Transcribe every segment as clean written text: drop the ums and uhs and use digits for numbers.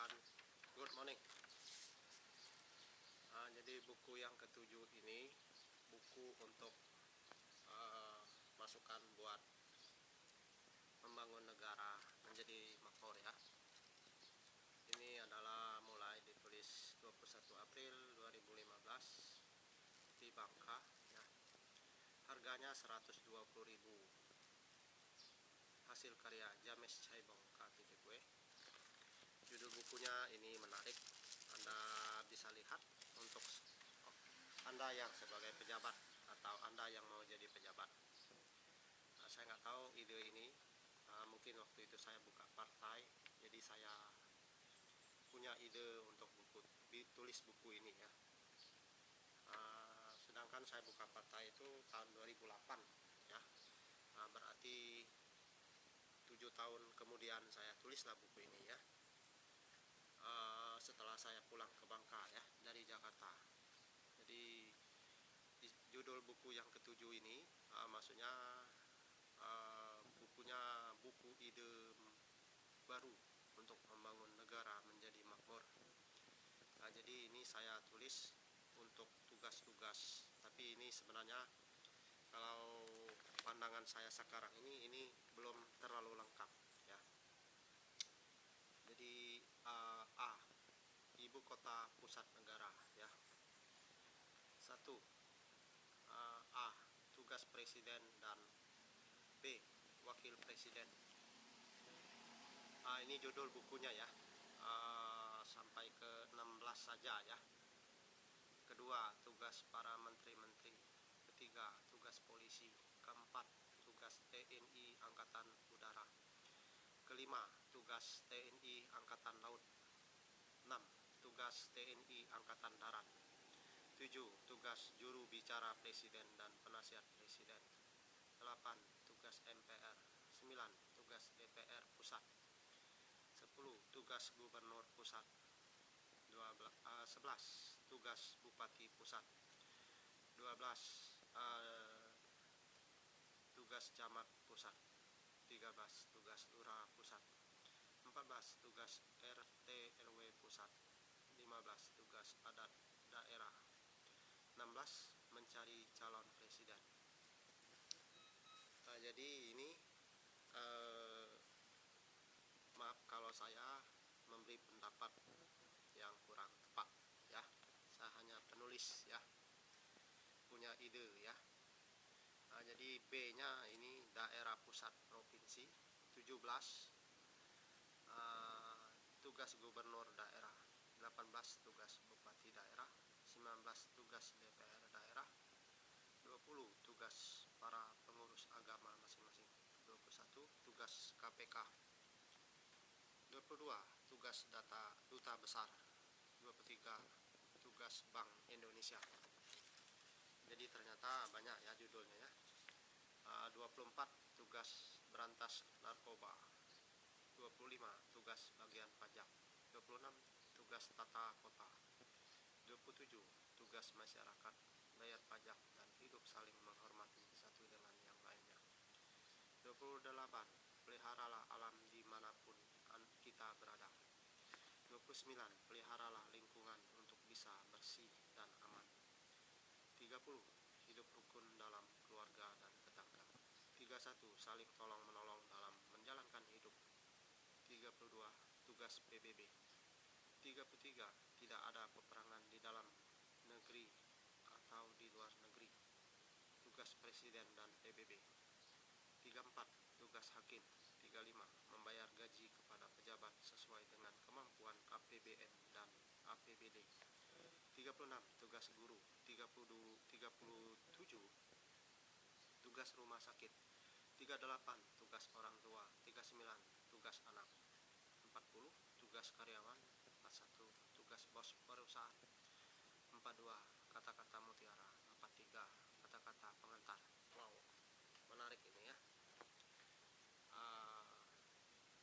rekan, good morning. Jadi buku yang ketujuh ini buku untuk masukan buat membangun negara menjadi makmur ya. Ini adalah mulai ditulis 21 April 2015 di Bangka ya. Harganya 120.000. Hasil karya James Caibong KTTW. Judul bukunya ini menarik. Anda bisa lihat untuk Anda yang sebagai pejabat atau Anda yang mau jadi pejabat. Saya nggak tahu ide ini. Mungkin waktu itu saya buka partai, jadi saya punya ide untuk tulis buku ini ya. Sedangkan saya buka partai itu tahun 2008 ya. Berarti 7 tahun kemudian saya tulislah buku ini ya. Setelah saya pulang ke Bangka ya dari Jakarta. Jadi judul buku yang ketujuh ini maksudnya buku ide baru untuk membangun negara menjadi makmur. Jadi ini saya tulis untuk tugas-tugas, tapi ini sebenarnya kalau pandangan saya sekarang ini belum terlalu lengkap ya. Jadi ibu kota pusat negara ya. 1. A. Tugas presiden dan B. Wakil presiden. Ini judul bukunya ya. Sampai ke 16 saja ya. Kedua, tugas para menteri-menteri. Ketiga, tugas polisi. Keempat, tugas TNI Angkatan Udara. Kelima, tugas TNI Angkatan Laut. 6. Tugas TNI Angkatan Darat. 7. Tugas juru bicara presiden dan penasihat presiden. 8. Tugas MPR. 9. Tugas DPR pusat. 10. Tugas gubernur pusat. 11. Tugas bupati pusat. 12. Tugas camat pusat. 13. Tugas lurah pusat. 14. Tugas RT RW pusat. 15. Tugas adat daerah. 16. Mencari calon presiden. Jadi ini maaf kalau saya memberi pendapat yang kurang tepat ya. Saya hanya penulis ya, punya ide ya. Jadi B-nya ini daerah pusat provinsi. 17. Tugas gubernur daerah. 18. Tugas bupati daerah. 19. Tugas DPR daerah. 20. Tugas para pengurus agama masing-masing. 21. Tugas KPK. 22. Tugas duta besar. 23. Tugas Bank Indonesia. Jadi ternyata banyak ya judulnya ya. 24. Tugas berantas narkoba. 25. Tugas bagian pajak. 26. Tugas tata kota. 27. Tugas masyarakat, bayar pajak dan hidup saling menghormati satu dengan yang lainnya. 28. Peliharalah alam dimanapun kita berada. 29. Peliharalah lingkungan untuk bisa bersih dan aman. 30. Hidup rukun dalam keluarga dan tetangga. 31. Saling tolong menolong dalam menjalankan hidup. 32. Tugas PBB. 33. Tidak ada peperangan di dalam negeri atau di luar negeri. Tugas presiden dan PBB. 34. Tugas hakim. 35. Membayar gaji kepada pejabat sesuai dengan kemampuan APBN dan APBD. 36. Tugas guru. 37. Tugas rumah sakit. 38. Tugas orang tua. 39. Tugas anak. 40. Tugas karyawan. 41. Tugas bos perusahaan. 42. Kata-kata mutiara. 43. Kata-kata pengantar. Wow, menarik ini ya.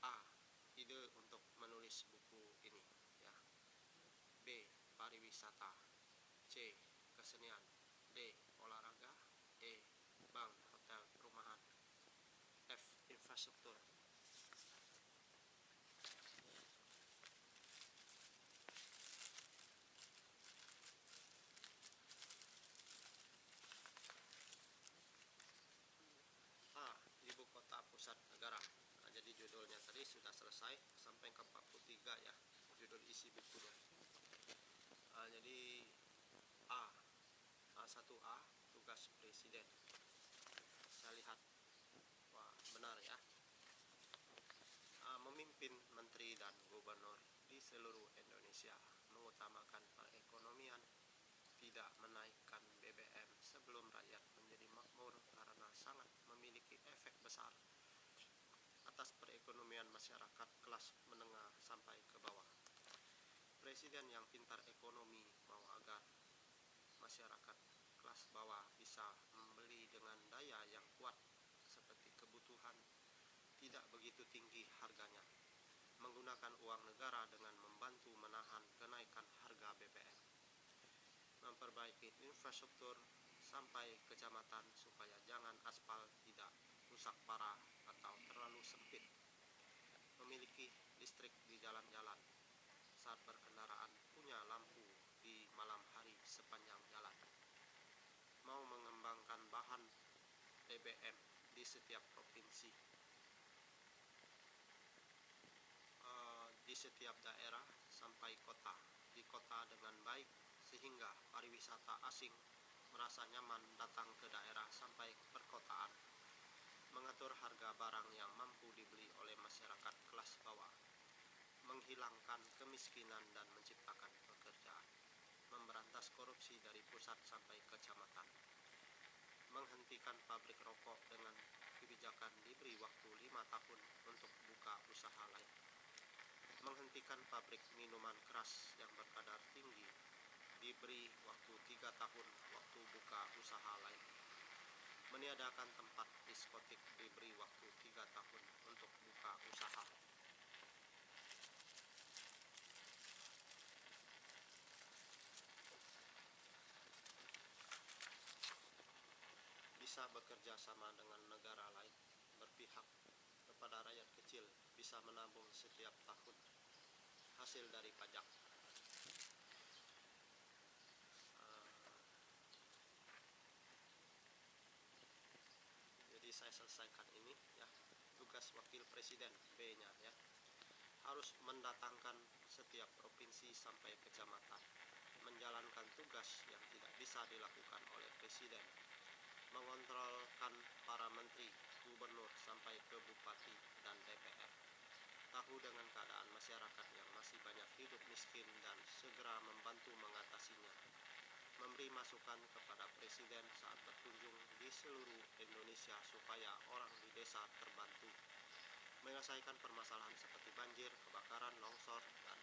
A. Ide untuk menulis buku ini ya. B. Pariwisata. C. Kesenian. D. Olahraga. E. Bank, hotel, perumahan. F. Infrastruktur. isi bukunya. Jadi A1A tugas presiden. Saya lihat, wah benar ya. Memimpin menteri dan gubernur di seluruh Indonesia, mengutamakan perekonomian, tidak menaikkan BBM sebelum rakyat menjadi makmur karena sangat memiliki efek besar atas perekonomian masyarakat kelas menengah sampai ke bawah. Presiden yang pintar ekonomi mau agar masyarakat kelas bawah bisa membeli dengan daya yang kuat seperti kebutuhan tidak begitu tinggi harganya, menggunakan uang negara dengan membantu menahan kenaikan harga BBM, memperbaiki infrastruktur sampai kecamatan supaya jangan aspal tidak rusak parah atau terlalu sempit, memiliki listrik di jalan-jalan, saat berkendaraan punya lampu di malam hari sepanjang jalan, mau mengembangkan bahan BBM di setiap provinsi, di setiap daerah sampai kota, di kota dengan baik sehingga pariwisata asing merasa nyaman datang ke daerah sampai perkotaan, mengatur harga barang yang mampu dibeli oleh masyarakat kelas bawah, menghilangkan kemiskinan dan menciptakan pekerjaan, memberantas korupsi dari pusat sampai kecamatan, menghentikan pabrik rokok dengan kebijakan diberi waktu 5 tahun untuk buka usaha lain, menghentikan pabrik minuman keras yang berkadar tinggi diberi waktu 3 tahun waktu buka usaha lain, meniadakan tempat diskotik diberi waktu 3 tahun untuk buka usaha. Bisa bekerja sama dengan negara lain, berpihak kepada rakyat kecil, bisa menabung setiap tahun hasil dari pajak. Jadi saya selesaikan ini ya. Tugas wakil presiden B-nya ya, harus mendatangkan setiap provinsi sampai kecamatan, menjalankan tugas yang tidak bisa dilakukan oleh presiden, mengontrolkan para menteri, gubernur sampai ke bupati dan DPR, tahu dengan keadaan masyarakat yang masih banyak hidup miskin dan segera membantu mengatasinya, memberi masukan kepada presiden saat berkunjung di seluruh Indonesia supaya orang di desa terbantu, menyelesaikan permasalahan seperti banjir, kebakaran, longsor, dan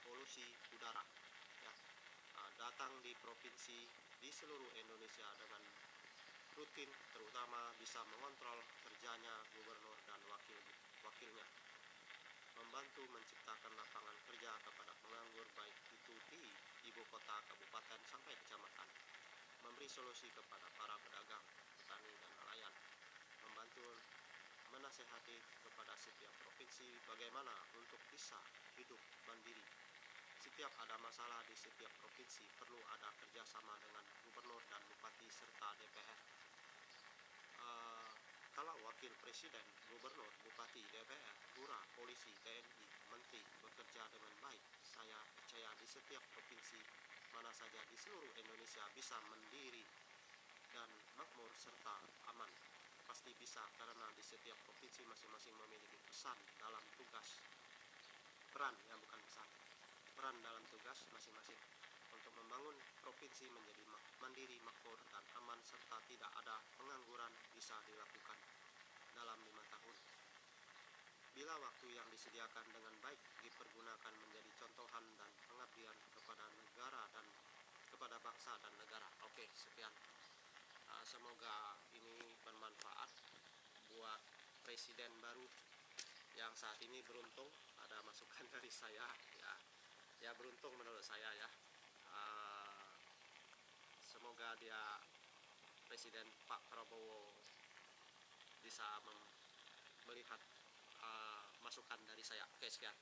polusi udara ya. Datang di provinsi di seluruh Indonesia dengan rutin, terutama bisa mengontrol kerjanya gubernur dan wakilnya, membantu menciptakan lapangan kerja kepada penganggur baik itu di ibu kota, kabupaten, sampai kecamatan, memberi solusi kepada para pedagang, petani, dan nelayan, membantu menasehati kepada setiap provinsi bagaimana untuk bisa hidup mandiri. Setiap ada masalah di setiap provinsi perlu ada kerjasama dengan gubernur dan bupati serta DPR. Kalau wakil presiden, gubernur, bupati, DPR, lurah, polisi, TNI, menteri bekerja dengan baik, saya percaya di setiap provinsi mana saja di seluruh Indonesia bisa mandiri dan makmur serta aman. Pasti bisa, karena di setiap provinsi masing-masing memiliki peran dalam tugas, peran dalam tugas masing-masing untuk membangun provinsi menjadi mandiri, makmur, dan aman serta tidak ada pengangguran bisa dilakukan dalam 5 tahun. Bila waktu yang disediakan dengan baik dipergunakan menjadi contohan dan pengabdian kepada negara dan kepada bangsa dan negara. Oke, sekian. Semoga ini bermanfaat buat presiden baru yang saat ini beruntung ada masukan dari saya ya beruntung menurut saya ya. Semoga dia presiden Pak Prabowo bisa melihat masukan dari saya. Oke, sekian.